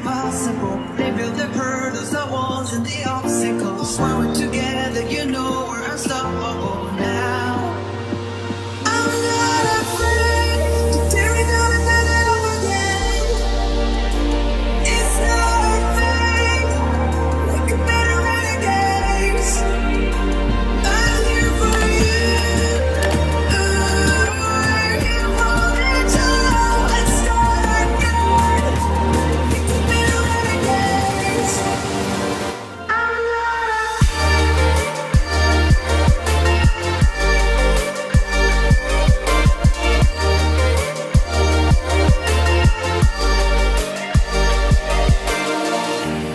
impossible. They build the hurdles, the walls, and the obstacles. When we're together, you know we're unstoppable now. I'm not afraid to tear it down and turn it up again. It's not a fate, we could better renegades. I'm here for you. We're here for each other. Let's start again. We could better renegades. I'm not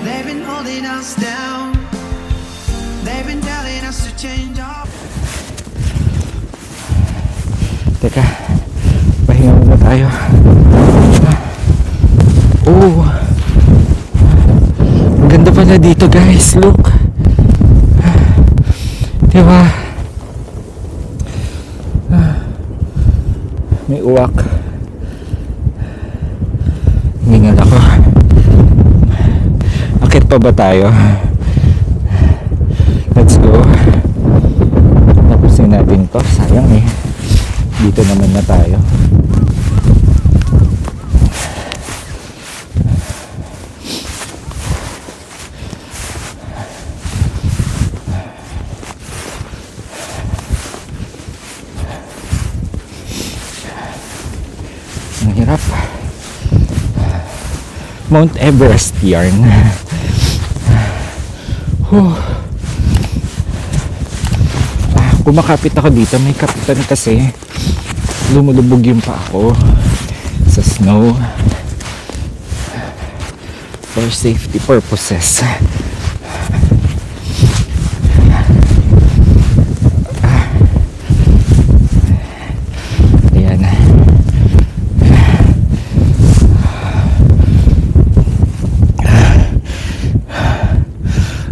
They've been holding us down. They've been telling us to change our. Teka, pahinga muna tayo. Oh, ang ganda pala dito guys, look. Diba? May uwak. Hingal ako. Akit pa ba tayo? Let's go. Tapusin natin to. Sayang eh. Dito naman na tayo. Ang hirap. Mount Everest yarn. Kumakapit ako dito, may kapitan kasi lumulubog yung pa ako sa snow for safety purposes. Ayan.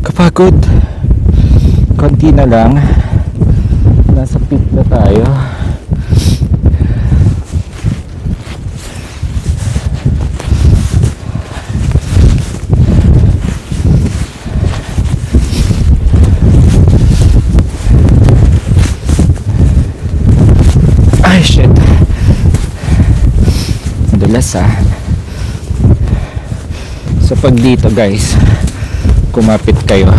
Kapagod, konti na lang, nasa peak na tayo. Ay shit, madulas so pag dito guys kumapit kayo.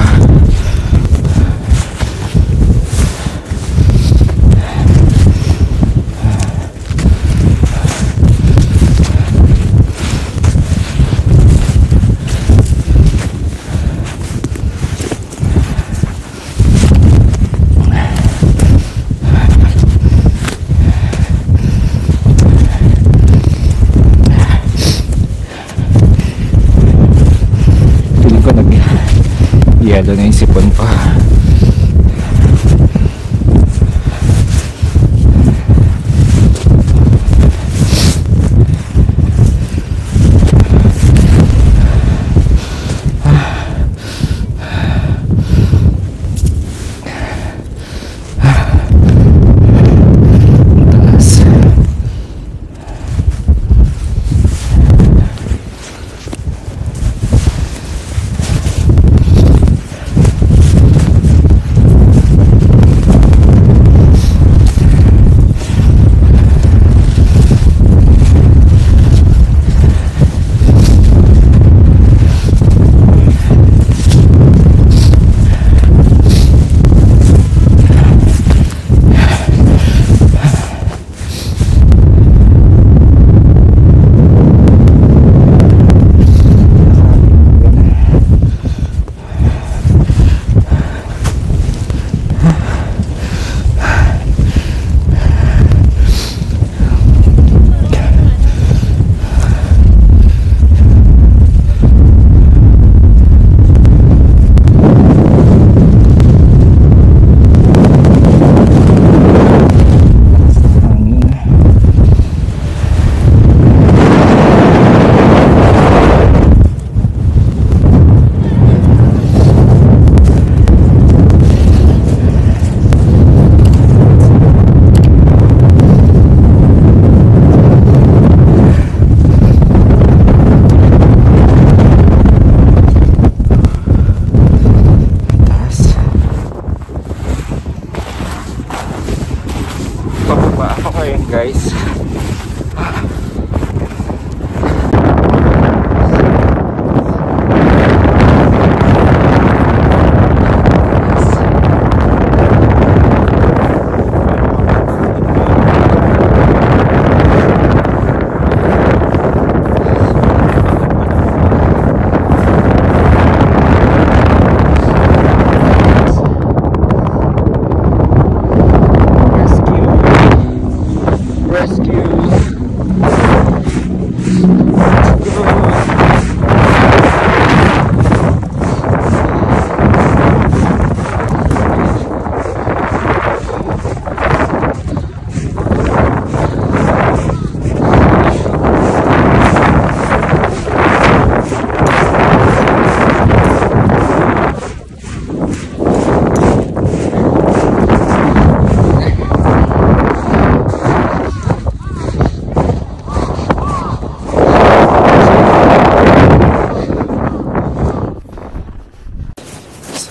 Yelo na yung sipon ko.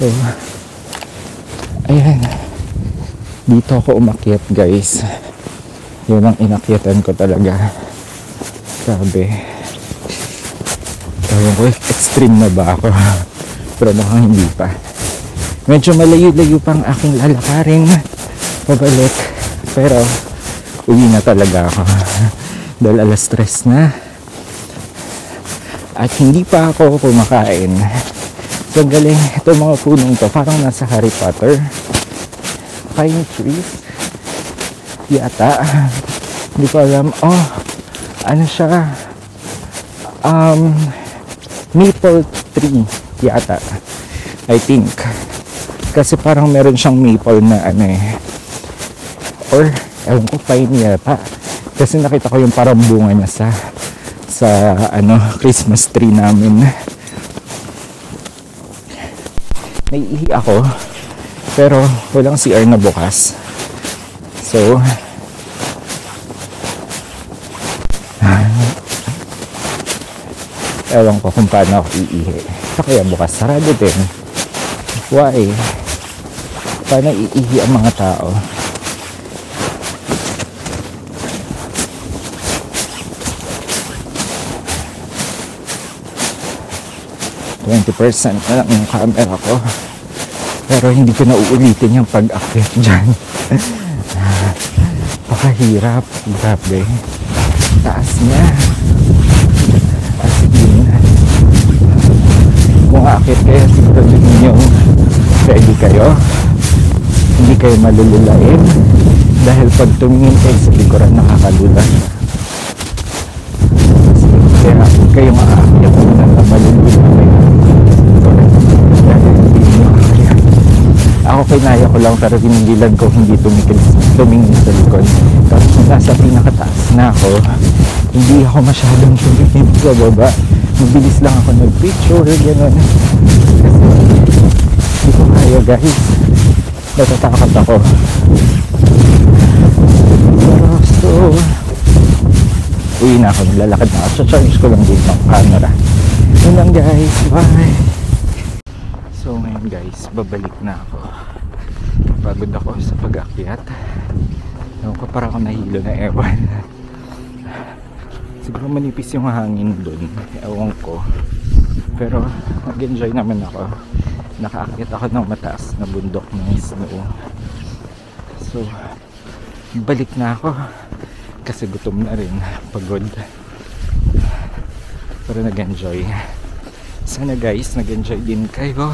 So, ayan. Dito ako umakyat, guys. Yun ang inakyatan ko talaga. Grabe. Tawag ko, extreme na ba ako? Pero mukhang hindi pa. Medyo malayo-layo pang aking lalakarin pabalik. Pero, uwi na talaga ako. Dahil alas 3 na. At hindi pa ako kumakain. So, galing. Ito mga punong to. Parang nasa Harry Potter. Pine trees. Yata. Hindi ko alam. Oh, ano siya? Maple tree. Yata. I think. Kasi parang meron siyang maple na ano eh. Or, ewan ko, pine yata. Kasi nakita ko yung parang bunga niya sa ano, Christmas tree namin. Naiihi ako. Pero, walang CR na bukas. So, ewan ko kung paano ako iihi. So, kaya bukas sarado din. Why? Paano iihi ang mga tao? %20 na lang yung camera ko. Pero hindi ko na uulitin yung pag-akyat dyan. Pakahirap. Grabe. Taas niya. As in, kung akyat kayo, siguro ninyo ready kayo. Hindi kayo malululain. Dahil pag tumingin kayo sa likuran, nakakalula. Kaya huwag kayong aakyat na malulula kayo. Ako kinaya ko lang pero pinigilan ko hindi tumingin sa likod. Tapos kung nasa pinakataas na ako, hindi ako masyadong tumingin sa baba. Mabilis lang ako nag-picture, gano'n. Kasi hindi ko kaya, guys. Natatakot ako. Pero so, uwi na ako, nilalakad na ako. Charge ko lang din ng camera. Yun lang, guys. Bye! So ngayon, guys, babalik na ako. Pagod ako sa pag-akyat. Ewan ko, para ako nahilo na ewan. Siguro manipis yung hangin dun. Ewan ko. Pero nag-enjoy naman ako. Nakaakyat ako ng mataas na bundok ng snow. So, balik na ako. Kasi gutom na rin. Pagod. Pero nag-enjoy. Sana guys, nag-enjoy din kayo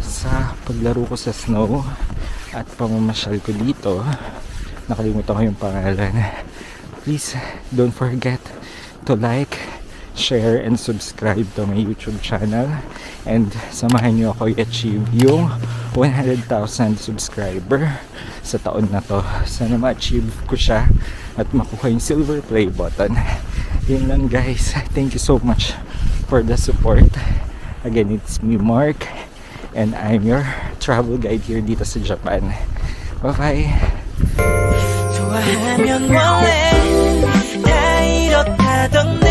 sa paglaro ko sa snow at pamamasyal ko dito. Nakalimutan ko yung pangalan. Please don't forget to like, share, and subscribe to my YouTube channel. And samahan nyo ako i-achieve yung 100,000 subscriber sa taon na to. Sana ma-achieve ko siya at makuha yung silver play button. Yun lang guys. Thank you so much for the support. Again, it's me, Mark, and I'm your travel guide here dito sa Japan. Bye-bye! 좋아하면 원래 다 이렇다던데